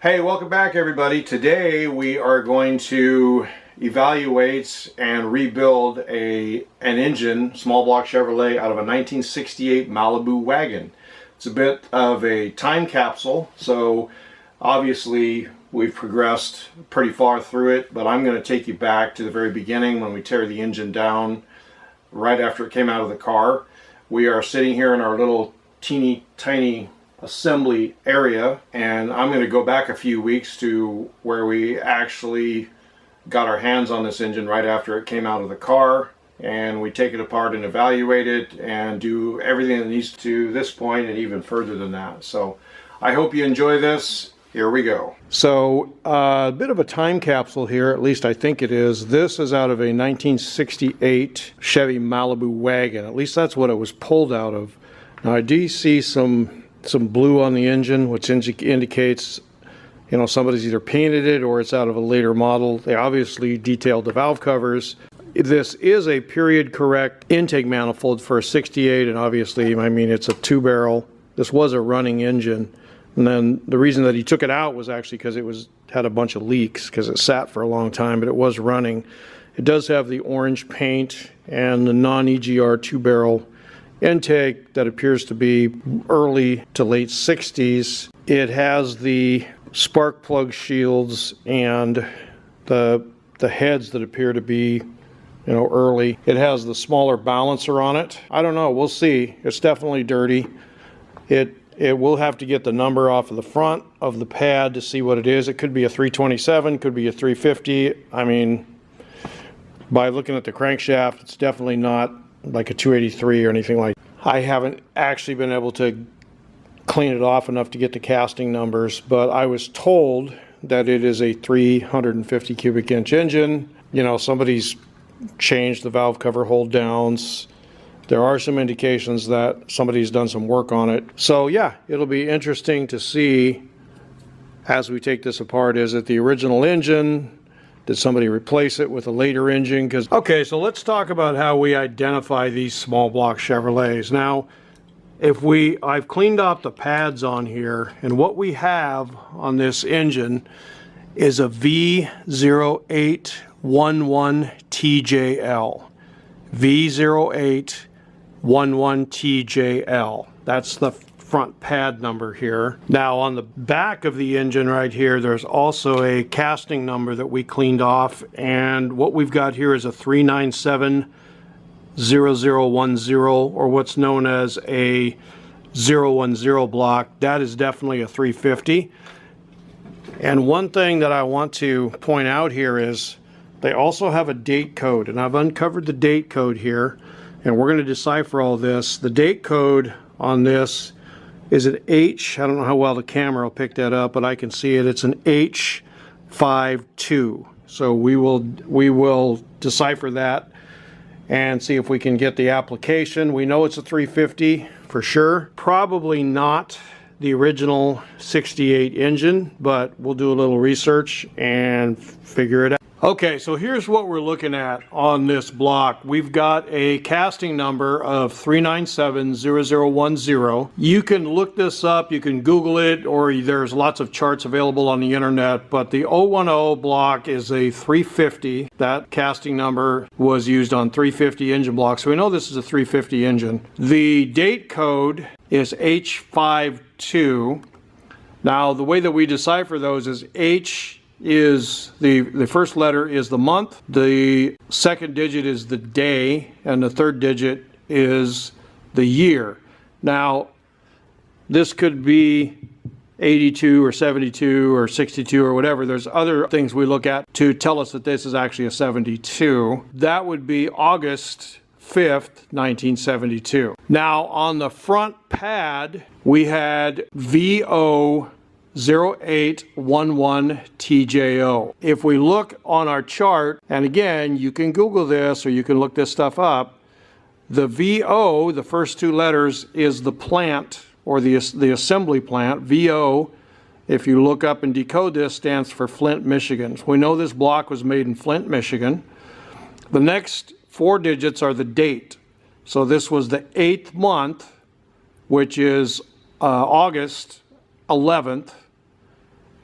Hey, welcome back everybody. Today we are going to evaluate and rebuild an engine, small block Chevrolet, out of a 1968 Malibu wagon. It's a bit of a time capsule, so obviously we've progressed pretty far through it, but I'm going to take you back to the very beginning when we tear the engine down right after it came out of the car. We are sitting here in our little teeny tiny assembly area, and I'm going to go back a few weeks to where we actually got our hands on this engine right after it came out of the car, and we take it apart and evaluate it and do everything that needs to this point and even further than that. So I hope you enjoy this. Here we go. So a bit of a time capsule here, at least I think it is. This is out of a 1968 Chevy Malibu wagon. At least that's what it was pulled out of. Now I do see some blue on the engine, which indicates, you know, somebody's either painted it or it's out of a later model. They obviously detailed the valve covers. This is a period correct intake manifold for a 68, and obviously, I mean, it's a 2-barrel. This was a running engine, and then the reason that he took it out was actually because it had a bunch of leaks because it sat for a long time, but it was running. It does have the orange paint and the non-EGR 2-barrel intake that appears to be early to late 60s. It has the spark plug shields and the heads that appear to be, you know, early. It has the smaller balancer on it. I don't know, we'll see. It's definitely dirty. It will have to get the number off of the front of the pad to see what it is. It could be a 327, could be a 350. I mean, by looking at the crankshaft, it's definitely not like a 283 or anything like that. I haven't actually been able to clean it off enough to get the casting numbers, but I was told that it is a 350 cubic inch engine. You know, somebody's changed the valve cover hold downs. There are some indications that somebody's done some work on it. So yeah, it'll be interesting to see as we take this apart. Is it the original engine? Did somebody replace it with a later engine? Okay, so let's talk about how we identify these small block Chevrolets. Now, I've cleaned off the pads on here, and what we have on this engine is a V0811TJL. V0811TJL. That's the front pad number here. Now on the back of the engine right here, there's also a casting number that we cleaned off, and what we've got here is a 3970010, or what's known as a 010 block. That is definitely a 350. And one thing that I want to point out here is they also have a date code, and I've uncovered the date code here, and we're going to decipher all this. The date code on this is an H. I don't know how well the camera will pick that up, but I can see it. It's an H52. So we will decipher that and see if we can get the application. We know it's a 350 for sure. Probably not the original 68 engine, but we'll do a little research and figure it out. Okay, so here's what we're looking at on this block. We've got a casting number of 3970010. You can look this up, you can Google it, or there's lots of charts available on the internet, but the 010 block is a 350. That casting number was used on 350 engine blocks, so we know this is a 350 engine. The date code is H52. Now, the way that we decipher those is H is the first letter is the month, the second digit is the day, and the third digit is the year. Now, this could be 82 or 72 or 62 or whatever. There's other things we look at to tell us that this is actually a 72. That would be August 5th, 1972. Now, on the front pad, we had VO0811TJO. If we look on our chart, and again, you can Google this or you can look this stuff up, the VO, the first two letters, is the plant or the assembly plant. VO, if you look up and decode this, stands for Flint, Michigan. So we know this block was made in Flint, Michigan. The next four digits are the date. So this was the 8th month, which is August 11th,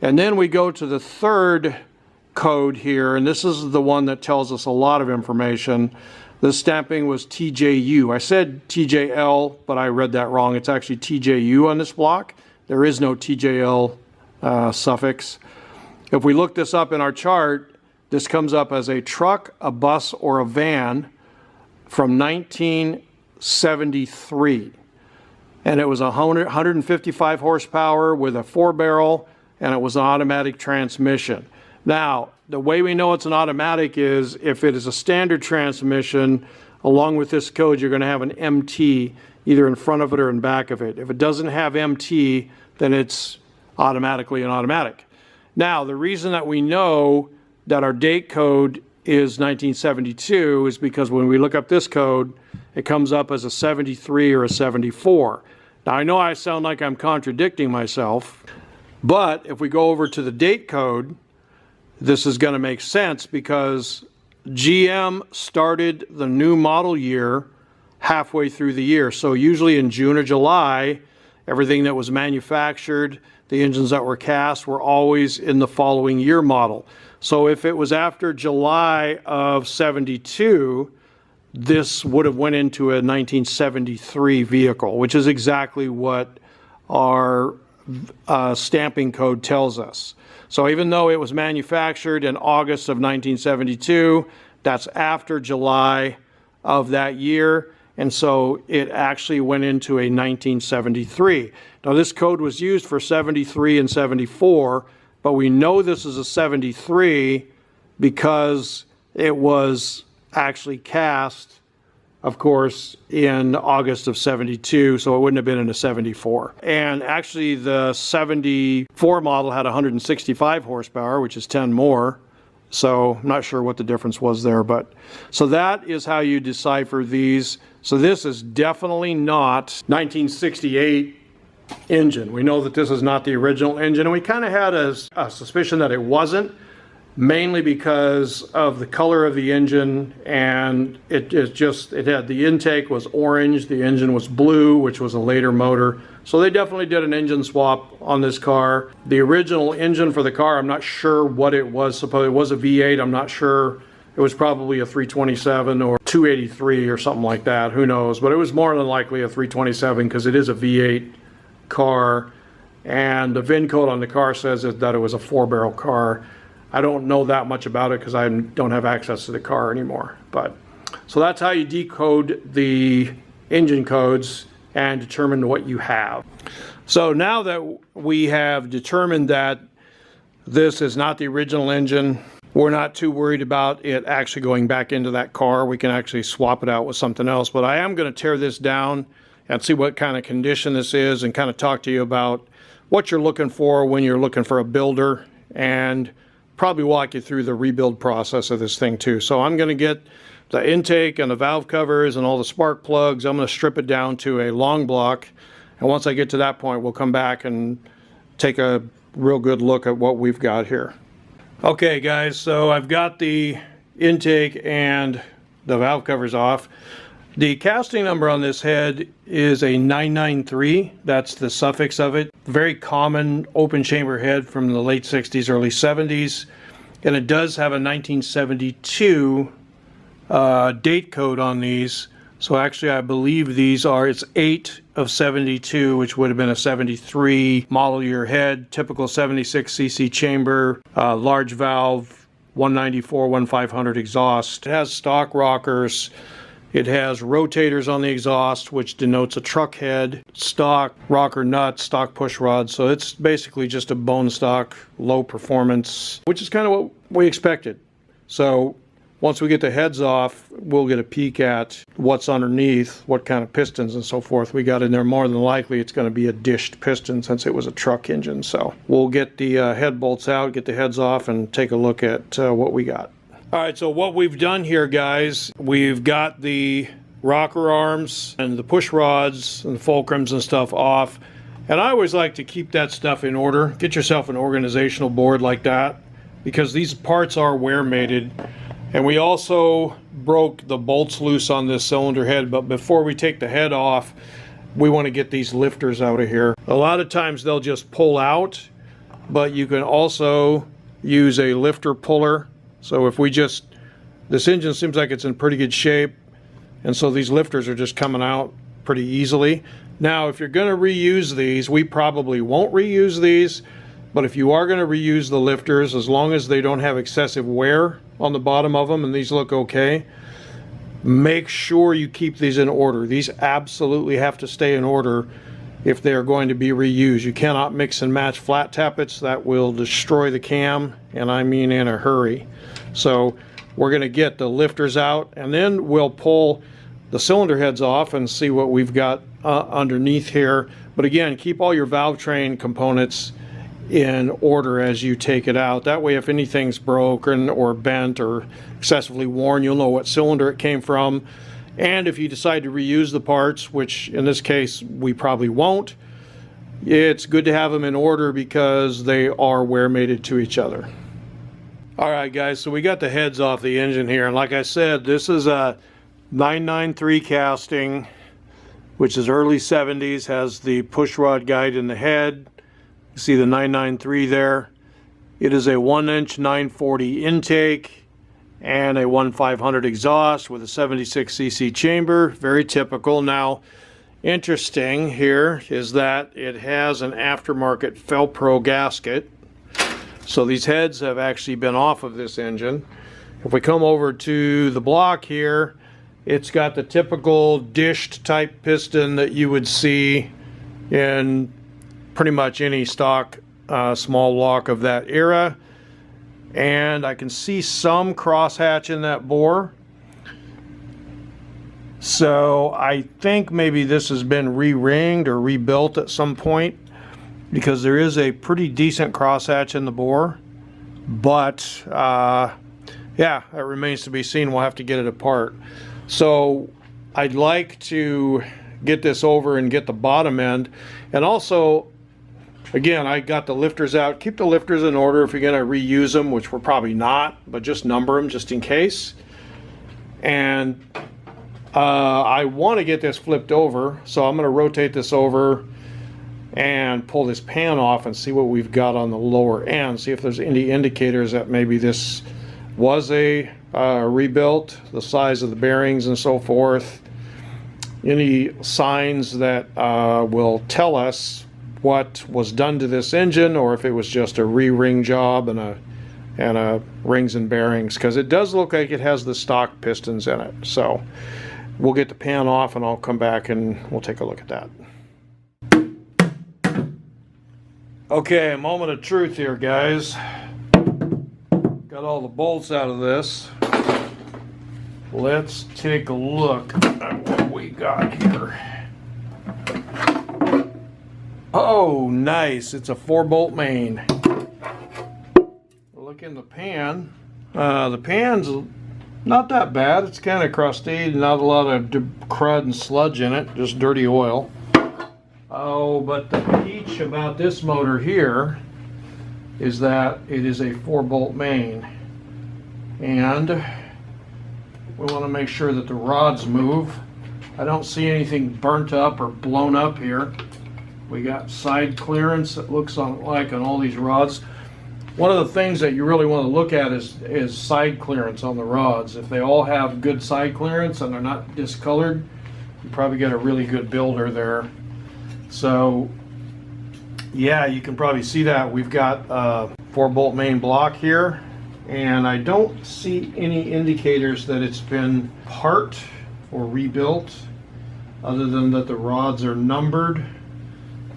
And then we go to the third code here, and this is the one that tells us a lot of information. The stamping was TJU. I said TJL, but I read that wrong. It's actually TJU on this block. There is no TJL suffix. If we look this up in our chart, this comes up as a truck, a bus, or a van from 1973. And it was 155 horsepower with a 4-barrel, and it was an automatic transmission. Now, the way we know it's an automatic is if it is a standard transmission, along with this code, you're going to have an MT either in front of it or in back of it. If it doesn't have MT, then it's automatically an automatic. Now, the reason that we know that our date code is 1972 is because when we look up this code, it comes up as a 73 or a 74. Now, I know I sound like I'm contradicting myself, but if we go over to the date code, this is going to make sense because GM started the new model year halfway through the year. So usually in June or July, everything that was manufactured, the engines that were cast, were always in the following year model. So if it was after July of 72, this would have went into a 1973 vehicle, which is exactly what our stamping code tells us. So even though it was manufactured in August of 1972, that's after July of that year, and so it actually went into a 1973. Now this code was used for 73 and 74, but we know this is a 73 because it was actually cast, of course, in August of 72, so it wouldn't have been in a 74. And actually the 74 model had 165 horsepower, which is 10 more. So I'm not sure what the difference was there, but so that is how you decipher these. So this is definitely not 1968 engine. We know that this is not the original engine, and we kind of had a suspicion that it wasn't, mainly because of the color of the engine, and it had the intake was orange, the engine was blue, which was a later motor. So they definitely did an engine swap on this car. The original engine for the car, I'm not sure what it was. Suppose it was a V8, I'm not sure. It was probably a 327 or 283 or something like that, who knows, but it was more than likely a 327 because it is a V8 car, and the VIN code on the car says that it was a 4-barrel car. I don't know that much about it because I don't have access to the car anymore. But so that's how you decode the engine codes and determine what you have. So now that we have determined that this is not the original engine, we're not too worried about it actually going back into that car. We can actually swap it out with something else. But I am going to tear this down and see what kind of condition this is and kind of talk to you about what you're looking for when you're looking for a builder, and probably walk you through the rebuild process of this thing too. So I'm going to get the intake and the valve covers and all the spark plugs. I'm going to strip it down to a long block, and once I get to that point, we'll come back and take a real good look at what we've got here. Okay guys, so I've got the intake and the valve covers off. The casting number on this head is a 993. That's the suffix of it. Very common open chamber head from the late 60s, early 70s. And it does have a 1972 date code on these. So actually I believe these are, it's 8 of 72, which would have been a 73 model year head. Typical 76cc chamber, large valve, 194-1500 exhaust. It has stock rockers. It has rotators on the exhaust, which denotes a truck head, stock rocker nuts, stock push rods. So it's basically just a bone stock, low performance, which is kind of what we expected. So once we get the heads off, we'll get a peek at what's underneath, what kind of pistons and so forth we got in there. More than likely, it's going to be a dished piston since it was a truck engine. So we'll get the head bolts out, get the heads off, and take a look at what we got. All right, so what we've done here, guys, we've got the rocker arms and the push rods and the fulcrums and stuff off. And I always like to keep that stuff in order. Get yourself an organizational board like that, because these parts are wear mated. And we also broke the bolts loose on this cylinder head, but before we take the head off, we want to get these lifters out of here. A lot of times they'll just pull out, but you can also use a lifter puller. So if we just, this engine seems like it's in pretty good shape, and so these lifters are just coming out pretty easily. Now, if you're going to reuse these, we probably won't reuse these, but if you are going to reuse the lifters, as long as they don't have excessive wear on the bottom of them and these look okay, make sure you keep these in order. These absolutely have to stay in order if they're going to be reused. You cannot mix and match flat tappets. That will destroy the cam, and I mean in a hurry. So we're going to get the lifters out, and then we'll pull the cylinder heads off and see what we've got underneath here. But again, keep all your valve train components in order as you take it out. That way, if anything's broken or bent or excessively worn, you'll know what cylinder it came from. And if you decide to reuse the parts, which in this case we probably won't, it's good to have them in order because they are wear mated to each other. Alright guys, so we got the heads off the engine here, and like I said, this is a 993 casting, which is early 70s, has the push rod guide in the head. You see the 993 there. It is a 1-inch 940 intake and a 1.500 exhaust with a 76 cc chamber. Very typical. Now, interesting here is that it has an aftermarket Felpro gasket. So these heads have actually been off of this engine. If we come over to the block here, it's got the typical dished type piston that you would see in pretty much any stock small block of that era. And I can see some crosshatch in that bore. So I think maybe this has been re-ringed or rebuilt at some point, because there is a pretty decent crosshatch in the bore. But yeah, it remains to be seen. We'll have to get it apart. So I'd like to get this over and get the bottom end. And also, again, I got the lifters out. Keep the lifters in order if you're going to reuse them, which we're probably not, but just number them just in case. And I want to get this flipped over, so I'm going to rotate this over and pull this pan off and see what we've got on the lower end. See if there's any indicators that maybe this was a rebuilt, the size of the bearings and so forth. Any signs that will tell us what was done to this engine, or if it was just a re-ring job and a rings and bearings, because it does look like it has the stock pistons in it. So we'll get the pan off and I'll come back and we'll take a look at that. Okay, a moment of truth here, guys. Got all the bolts out of this. Let's take a look at what we got here. Oh, nice. It's a 4-bolt main. Look in the pan. The pan's not that bad. It's kind of crusty, not a lot of crud and sludge in it, just dirty oil. Oh, but the peach about this motor here is that it is a 4-bolt main. And we want to make sure that the rods move. I don't see anything burnt up or blown up here. We got side clearance, it looks like on all these rods. One of the things that you really want to look at is side clearance on the rods. If they all have good side clearance and they're not discolored, you probably get a really good builder there. So yeah, you can probably see that. We've got a 4-bolt main block here, and I don't see any indicators that it's been part or rebuilt, other than that the rods are numbered.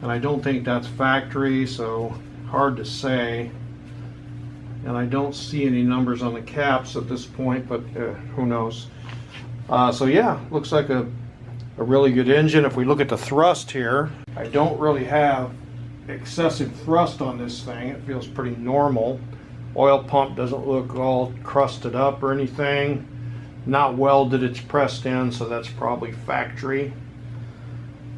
And I don't think that's factory, so hard to say. And I don't see any numbers on the caps at this point, but who knows. So yeah, looks like a really good engine. If we look at the thrust here, I don't really have excessive thrust on this thing. It feels pretty normal. Oil pump doesn't look all crusted up or anything. Not welded, it's pressed in, so that's probably factory.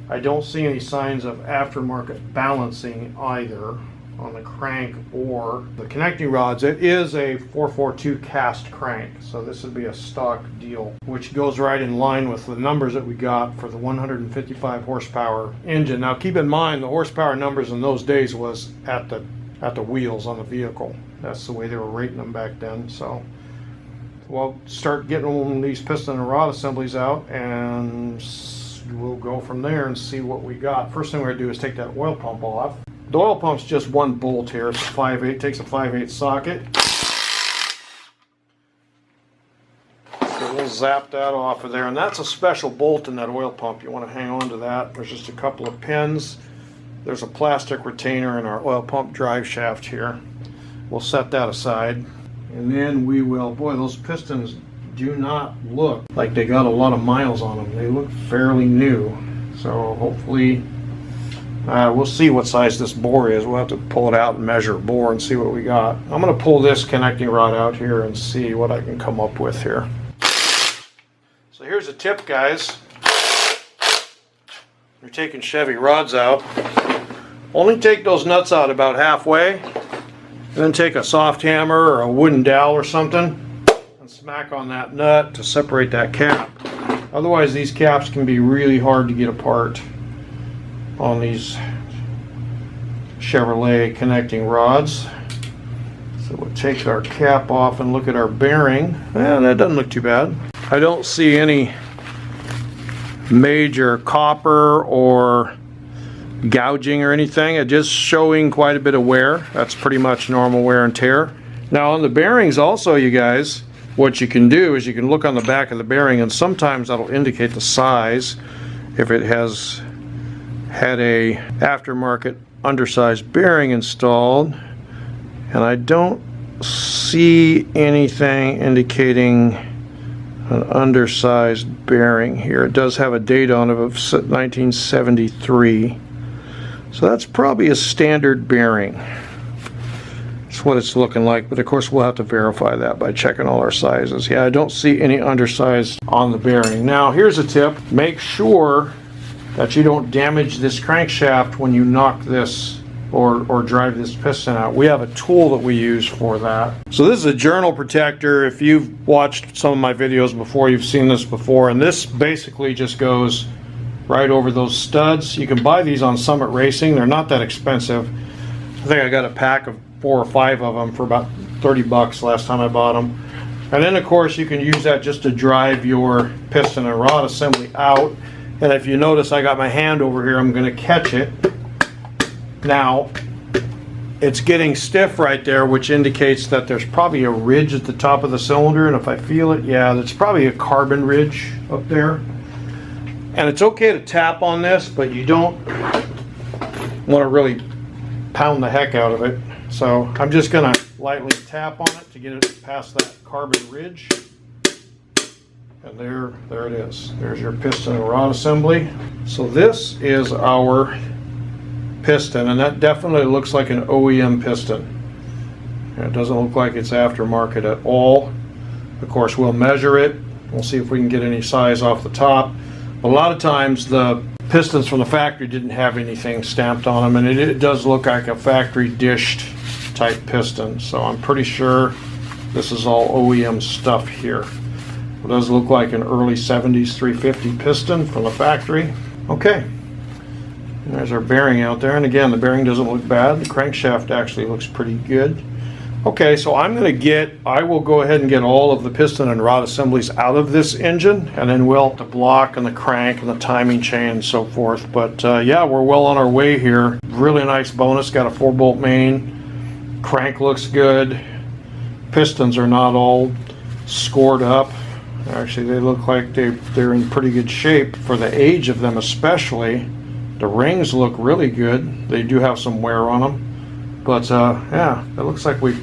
I don't see any signs of aftermarket balancing either on the crank or the connecting rods. It is a 442 cast crank, so this would be a stock deal, which goes right in line with the numbers that we got for the 155 horsepower engine. Now keep in mind, the horsepower numbers in those days was at at the wheels on the vehicle. That's the way they were rating them back then. So we'll start getting these piston and rod assemblies out, and we'll go from there and see what we got. First thing we're going to do is take that oil pump off. The oil pump's just one bolt here. It's 5/8, takes a 5/8 socket. So we'll zap that off of there, and that's a special bolt in that oil pump. You want to hang on to that. There's just a couple of pins. There's a plastic retainer in our oil pump drive shaft here. We'll set that aside, and then we will, boy, those pistons do not look like they got a lot of miles on them. They look fairly new. So hopefully, we'll see what size this bore is. We'll have to pull it out and measure bore and see what we got. I'm going to pull this connecting rod out here and see what I can come up with here. So here's a tip, guys. You're taking Chevy rods out. Only take those nuts out about halfway, and then take a soft hammer or a wooden dowel or something and smack on that nut to separate that cap. Otherwise, these caps can be really hard to get apart on these Chevrolet connecting rods. So we'll take our cap off and look at our bearing. That doesn't look too bad. I don't see any major copper or gouging or anything. It's just showing quite a bit of wear. That's pretty much normal wear and tear. Now on the bearings also, you guys, what you can do is you can look on the back of the bearing, and sometimes that'll indicate the size if it has had a aftermarket undersized bearing installed. And I don't see anything indicating an undersized bearing here. It does have a date on it of 1973. So that's probably a standard bearing. That's what it's looking like, but of course we'll have to verify that by checking all our sizes. Yeah, I don't see any undersized on the bearing. Now here's a tip. Make sure that you don't damage this crankshaft when you knock this or drive this piston out. We have a tool that we use for that. So this is a journal protector. If you've watched some of my videos before, you've seen this before, and this basically just goes right over those studs. You can buy these on Summit Racing. They're not that expensive. I think I got a pack of 4 or 5 of them for about 30 bucks last time I bought them. And then of course you can use that just to drive your piston and rod assembly out. And if you notice, I got my hand over here, I'm going to catch it. Now it's getting stiff right there, which indicates that there's probably a ridge at the top of the cylinder, and if I feel it, yeah, that's probably a carbon ridge up there. And it's okay to tap on this, but you don't want to really pound the heck out of it. So I'm just going to lightly tap on it to get it past that carbon ridge. And there it is. There's your piston and rod assembly. So this is our piston, and that definitely looks like an OEM piston. It doesn't look like it's aftermarket at all. Of course, we'll measure it. We'll see if we can get any size off the top. A lot of times the pistons from the factory didn't have anything stamped on them, and it does look like a factory dished type piston. So I'm pretty sure this is all OEM stuff here. It does look like an early 70s 350 piston from the factory. Okay. And there's our bearing out there, and again, the bearing doesn't look bad. The crankshaft actually looks pretty good. Okay, so I will go ahead and get all of the piston and rod assemblies out of this engine, and then we'll the block and the crank and the timing chain and so forth. But yeah, we're well on our way here. Really nice bonus, got a 4-bolt main. Crank looks good. Pistons are not all scored up. Actually, they look like they're in pretty good shape for the age of them especially. The rings look really good. They do have some wear on them. But yeah, it looks like we've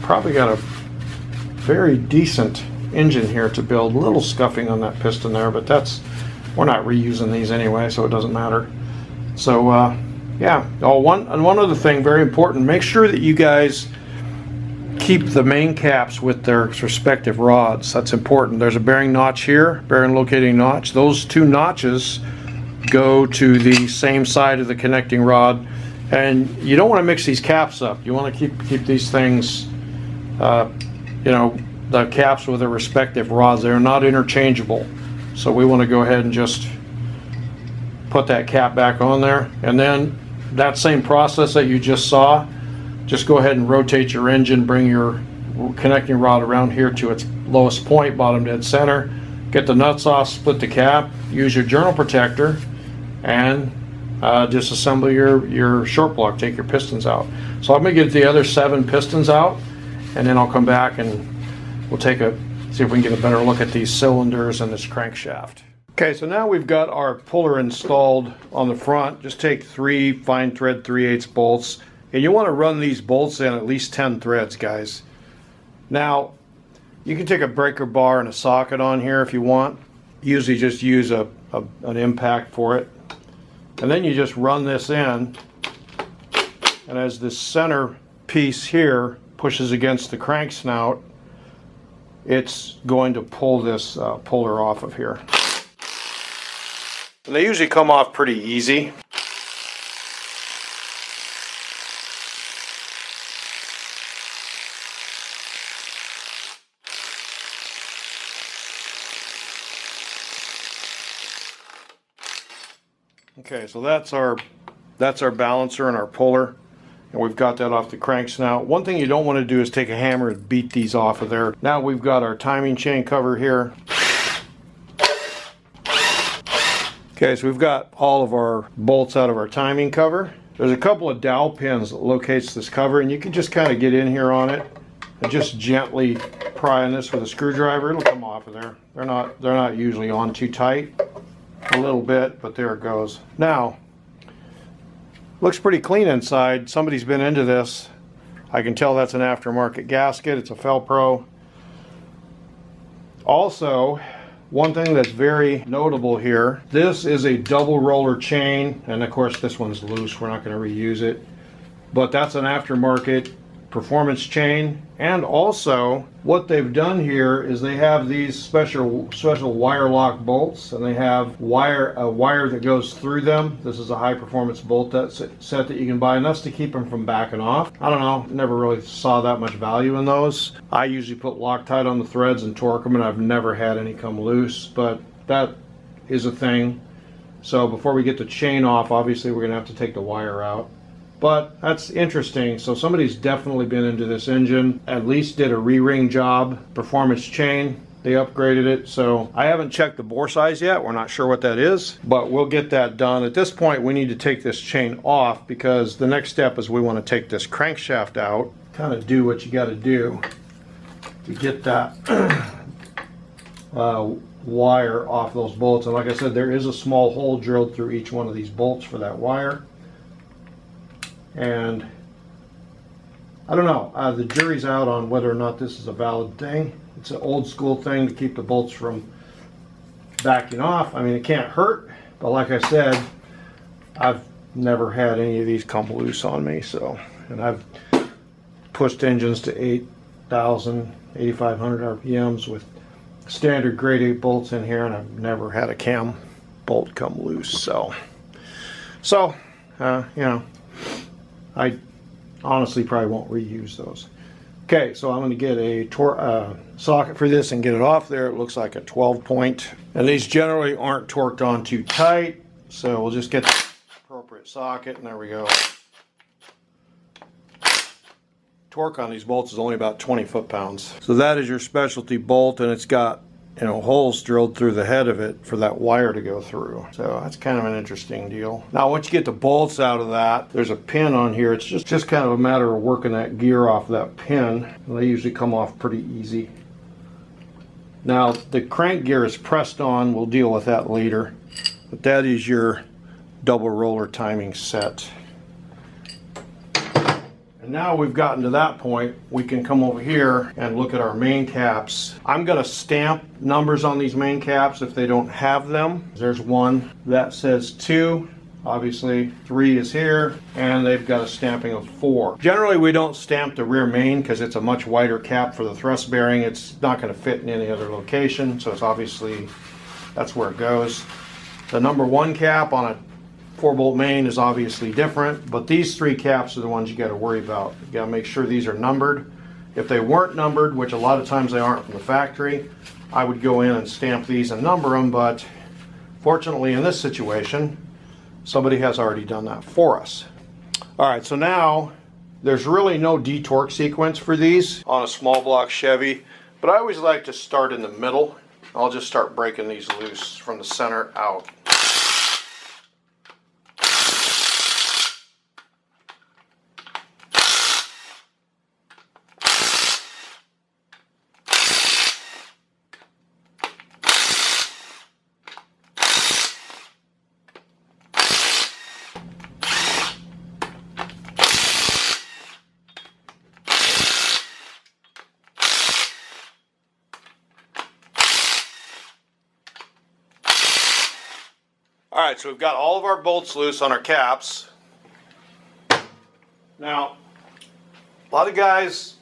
probably got a very decent engine here to build. A little scuffing on that piston there, but we're not reusing these anyway, so it doesn't matter. So yeah, one other thing, very important, make sure that you guys keep the main caps with their respective rods. That's important. There's a bearing notch here, bearing locating notch. Those 2 notches go to the same side of the connecting rod, and you don't want to mix these caps up. You want to keep these things, you know, the caps with their respective rods. They're not interchangeable, so we want to go ahead and just put that cap back on there, and then that same process that you just saw, just go ahead and rotate your engine, bring your connecting rod around here to its lowest point, bottom dead center, get the nuts off, split the cap, use your journal protector, and disassemble your short block, take your pistons out. So I'm going to get the other 7 pistons out, and then I'll come back and we'll see if we can get a better look at these cylinders and this crankshaft. Okay, so now we've got our puller installed on the front. Just take 3 fine thread 3/8 bolts, and you want to run these bolts in at least 10 threads, guys. Now, you can take a breaker bar and a socket on here if you want. Usually just use an impact for it. And then you just run this in, and as this center piece here pushes against the crank snout, it's going to pull this puller off of here. And they usually come off pretty easy. Okay, so that's our balancer and our puller, and we've got that off the crank snout. One thing you don't want to do is take a hammer and beat these off of there. Now we've got our timing chain cover here. Okay, so we've got all of our bolts out of our timing cover. There's a couple of dowel pins that locates this cover, and you can just kind of get in here on it and just gently pry on this with a screwdriver. It'll come off of there. They're not usually on too tight. A little bit, but there it goes. Now, looks pretty clean inside. Somebody's been into this. I can tell that's an aftermarket gasket. It's a Felpro. Also, one thing that's very notable here, this is a double roller chain, and of course this one's loose. We're not going to reuse it, but that's an aftermarket performance chain. And also what they've done here is they have these special wire lock bolts, and they have a wire that goes through them. This is a high performance bolt set that you can buy, and that's to keep them from backing off. I don't know, never really saw that much value in those. I usually put Loctite on the threads and torque them, and I've never had any come loose, but that is a thing. So before we get the chain off, obviously we're gonna have to take the wire out. But that's interesting. So somebody's definitely been into this engine, at least did a re-ring job. Performance chain, they upgraded it. So I haven't checked the bore size yet. We're not sure what that is, but we'll get that done. At this point, we need to take this chain off, because the next step is we want to take this crankshaft out, kind of do what you got to do to get that wire off those bolts. And like I said, there is a small hole drilled through each one of these bolts for that wire. And I don't know, the jury's out on whether or not this is a valid thing. It's an old school thing to keep the bolts from backing off. I mean, it can't hurt, but like I said, I've never had any of these come loose on me. So, and I've pushed engines to 8,000, 8,500 RPMs with standard grade 8 bolts in here, and I've never had a cam bolt come loose. So you know, I honestly probably won't reuse those. Okay, so I'm going to get a socket for this and get it off there. It looks like a 12 point. And these generally aren't torqued on too tight, so we'll just get the appropriate socket, and there we go. Torque on these bolts is only about 20 foot-pounds. So that is your specialty bolt, and it's got, you know, holes drilled through the head of it for that wire to go through. So that's kind of an interesting deal. Now once you get the bolts out of that, there's a pin on here. It's just kind of a matter of working that gear off that pin. And they usually come off pretty easy. Now the crank gear is pressed on. We'll deal with that later. But that is your double roller timing set. And now we've gotten to that point, we can come over here and look at our main caps. I'm going to stamp numbers on these main caps if they don't have them. There's one that says 2, obviously 3 is here, and they've got a stamping of 4. Generally we don't stamp the rear main because it's a much wider cap for the thrust bearing. It's not going to fit in any other location, so it's obviously, that's where it goes. The number 1 cap on a 4-bolt main is obviously different, but these 3 caps are the ones you got to worry about. You got to make sure these are numbered. If they weren't numbered, which a lot of times they aren't from the factory, I would go in and stamp these and number them, but fortunately in this situation, somebody has already done that for us. All right, so now There's really no detorque sequence for these on a small block Chevy, but I always like to start in the middle. I'll just start breaking these loose from the center out. Alright, so we've got all of our bolts loose on our caps. Now, a lot of guys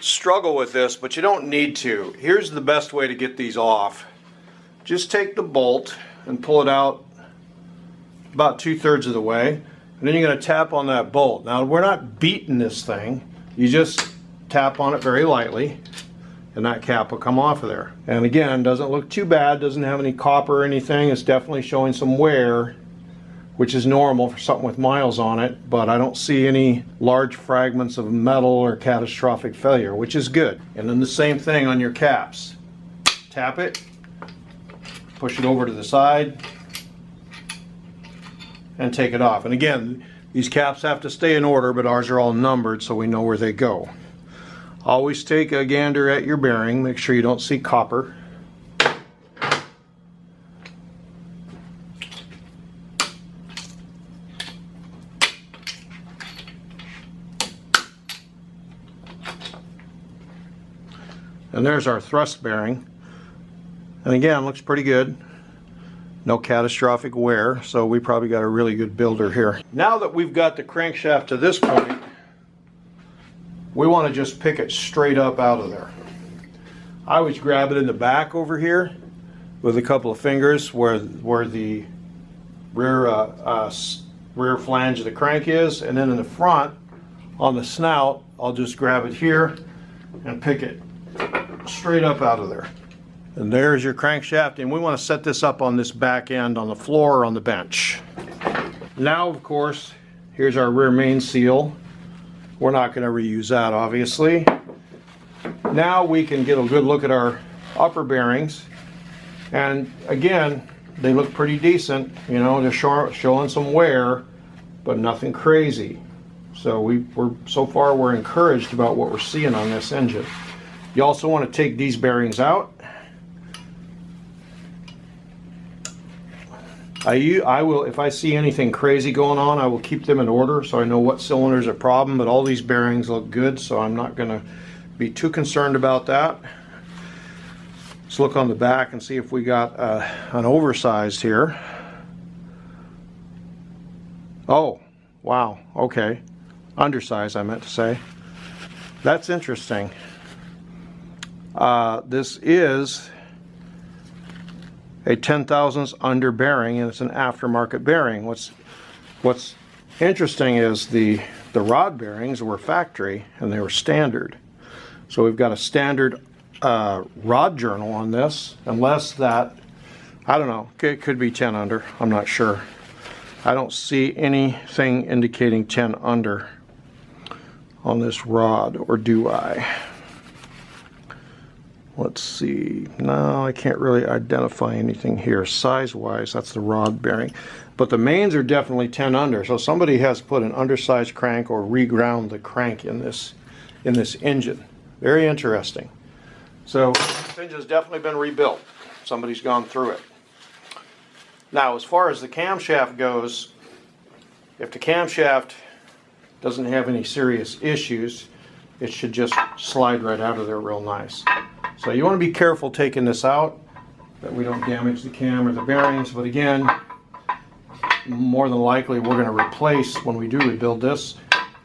struggle with this, but you don't need to. Here's the best way to get these off. Just take the bolt and pull it out about 2/3 of the way, and then you're going to tap on that bolt. Now, we're not beating this thing. You just tap on it very lightly, and that cap will come off of there. And again, doesn't look too bad, doesn't have any copper or anything. It's definitely showing some wear, which is normal for something with miles on it, but I don't see any large fragments of metal or catastrophic failure, which is good. And then the same thing on your caps. Tap it, push it over to the side, and take it off. And again, these caps have to stay in order, but ours are all numbered so we know where they go. Always take a gander at your bearing, make sure you don't see copper. And there's our thrust bearing. And again, looks pretty good. No catastrophic wear, so we probably got a really good builder here. Now that we've got the crankshaft to this point, we want to just pick it straight up out of there. I always grab it in the back over here with a couple of fingers where the rear flange of the crank is, and then in the front on the snout, I'll just grab it here and pick it straight up out of there. And there's your crankshaft, and we want to set this up on this back end on the floor or on the bench. Now, of course, here's our rear main seal. We're not going to reuse that, obviously. Now we can get a good look at our upper bearings, and again, they look pretty decent. You know, they're showing some wear, but nothing crazy. So so far we're encouraged about what we're seeing on this engine. You also want to take these bearings out. I will, if I see anything crazy going on, I will keep them in order so I know what cylinders are a problem, but all these bearings look good, so I'm not going to be too concerned about that. Let's look on the back and see if we got an oversized here. Oh, wow, okay. Undersized, I meant to say. That's interesting. This is a 10,000ths under bearing, and it's an aftermarket bearing. What's interesting is the rod bearings were factory and they were standard. So we've got a standard rod journal on this, unless that, I don't know, it could be 10 under, I'm not sure. I don't see anything indicating 10 under on this rod, or do I? Let's see. No, I can't really identify anything here. Size-wise, that's the rod bearing. But the mains are definitely 10 under. So somebody has put an undersized crank or reground the crank in this engine. Very interesting. So this engine's definitely been rebuilt. Somebody's gone through it. Now, as far as the camshaft goes, if the camshaft doesn't have any serious issues, it should just slide right out of there real nice. So you want to be careful taking this out, that we don't damage the cam or the bearings. But again, more than likely we're going to replace, when we do rebuild this,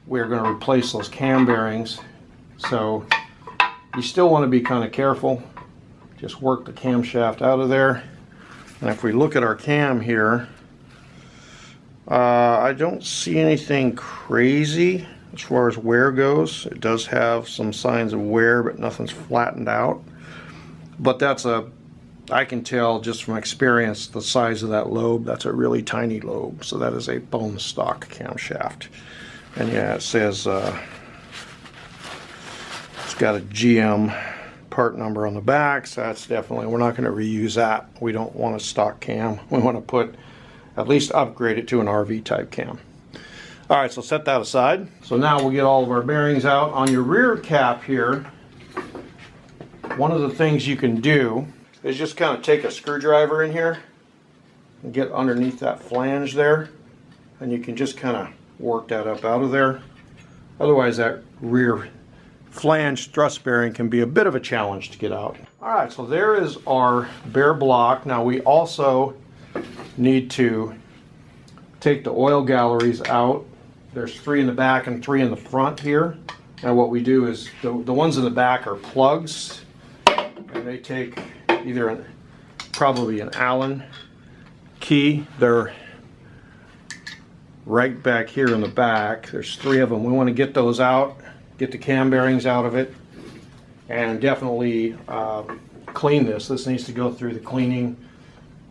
we're going to replace those cam bearings. So you still want to be kind of careful. Just work the camshaft out of there. And if we look at our cam here, I don't see anything crazy as far as wear goes. It does have some signs of wear, but nothing's flattened out. But that's I can tell just from experience the size of that lobe. That's a really tiny lobe, so that is a bone stock camshaft. And yeah, it says it's got a GM part number on the back, so that's definitely, we're not going to reuse that. We don't want a stock cam. We want to at least upgrade it to an RV type cam. All right, so set that aside. So now we'll get all of our bearings out. On your rear cap here, one of the things you can do is just kind of take a screwdriver in here and get underneath that flange there, and you can just kind of work that up out of there. Otherwise, that rear flange thrust bearing can be a bit of a challenge to get out. All right, so there is our bare block. Now we also need to take the oil galleries out. There's 3 in the back and 3 in the front here. And what we do is the ones in the back are plugs, and they take either probably an Allen key. They're right back here in the back. There's 3 of them. We want to get those out, get the cam bearings out of it, and definitely clean this. This needs to go through the cleaning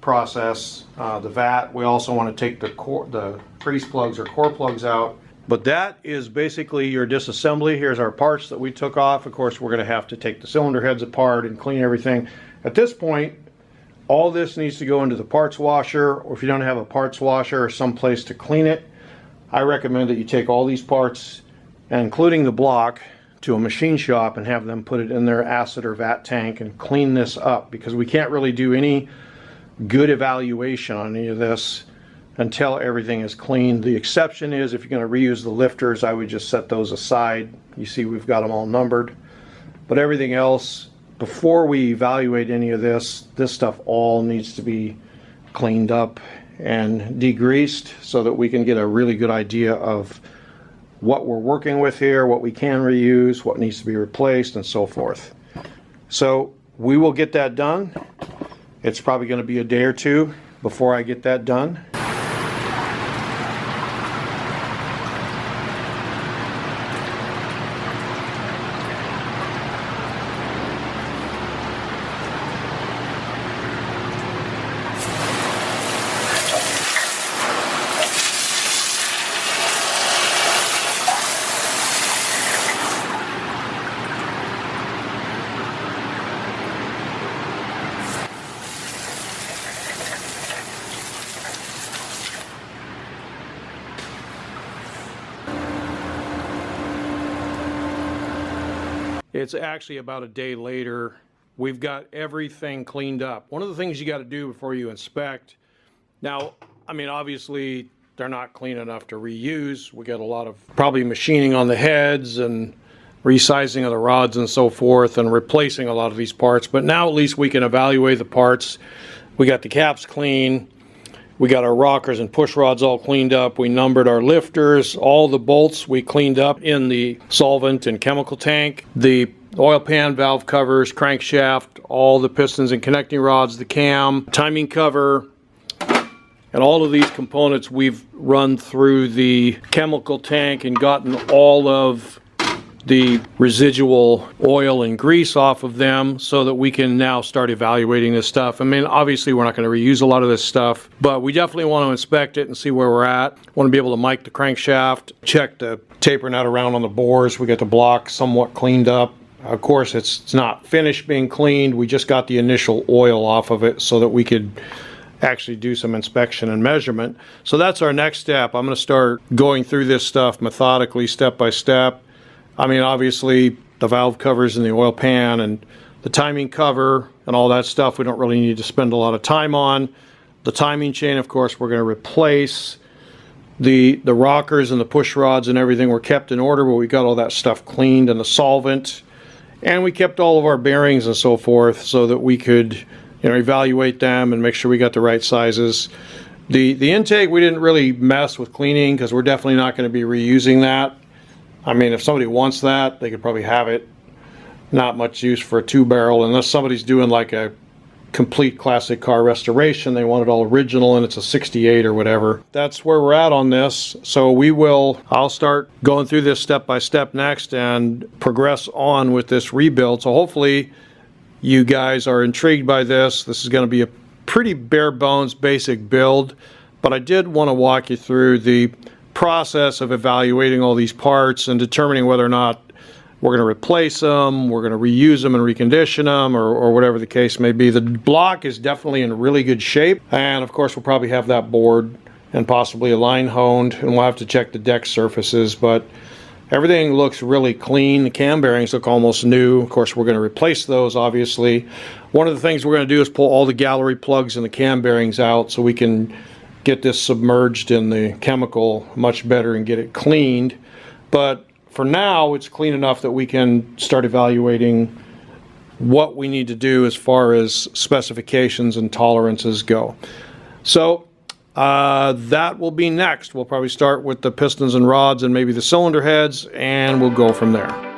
process. The vat, we also want to take the crease plugs or core plugs out. But that is basically your disassembly. Here's our parts that we took off. Of course, we're going to have to take the cylinder heads apart and clean everything. At this point, all this needs to go into the parts washer, or if you don't have a parts washer or some place to clean it, I recommend that you take all these parts, including the block, to a machine shop and have them put it in their acid or vat tank and clean this up, because we can't really do any good evaluation on any of this until everything is cleaned. The exception is if you're going to reuse the lifters, I would just set those aside. You see we've got them all numbered. But everything else, before we evaluate any of this stuff all needs to be cleaned up and degreased so that we can get a really good idea of what we're working with here, what we can reuse, what needs to be replaced, and so forth. So we will get that done. It's probably going to be a day or two before I get that done. It's actually about a day later. We've got everything cleaned up. One of the things you got to do before you inspect, now, I mean, obviously they're not clean enough to reuse. We got a lot of probably machining on the heads and resizing of the rods and so forth and replacing a lot of these parts. But now at least we can evaluate the parts. We got the caps clean. We got our rockers and push rods all cleaned up. We numbered our lifters. All the bolts we cleaned up in the solvent and chemical tank. The oil pan, valve covers, crankshaft, all the pistons and connecting rods, the cam, timing cover, and all of these components we've run through the chemical tank and gotten all of the residual oil and grease off of them so that we can now start evaluating this stuff. I mean, obviously we're not going to reuse a lot of this stuff, but we definitely want to inspect it and see where we're at. Want to be able to mic the crankshaft, check the taper nut around on the bores. We got the block somewhat cleaned up. Of course, it's not finished being cleaned. We just got the initial oil off of it so that we could actually do some inspection and measurement. So that's our next step. I'm going to start going through this stuff methodically, step by step. I mean, obviously, the valve covers in the oil pan and the timing cover and all that stuff we don't really need to spend a lot of time on. The timing chain, of course, we're going to replace. The rockers and the push rods and everything were kept in order, but we got all that stuff cleaned, and the solvent. And we kept all of our bearings and so forth so that we could, you know, evaluate them and make sure we got the right sizes. The intake, we didn't really mess with cleaning because we're definitely not going to be reusing that. I mean, if somebody wants that, they could probably have it. Not much use for a 2-barrel unless somebody's doing like a complete classic car restoration. They want it all original and it's a 68 or whatever. That's where we're at on this. So I'll start going through this step by step next and progress on with this rebuild. So hopefully you guys are intrigued by this. This is going to be a pretty bare bones basic build, but I did want to walk you through the process of evaluating all these parts and determining whether or not we're going to replace them, we're going to reuse them and recondition them, or whatever the case may be. The block is definitely in really good shape, and of course we'll probably have that bored and possibly a line honed, and we'll have to check the deck surfaces, but everything looks really clean. The cam bearings look almost new. Of course we're going to replace those, obviously. One of the things we're going to do is pull all the gallery plugs and the cam bearings out so we can get this submerged in the chemical much better and get it cleaned. But for now, it's clean enough that we can start evaluating what we need to do as far as specifications and tolerances go. So that will be next. We'll probably start with the pistons and rods and maybe the cylinder heads, and we'll go from there.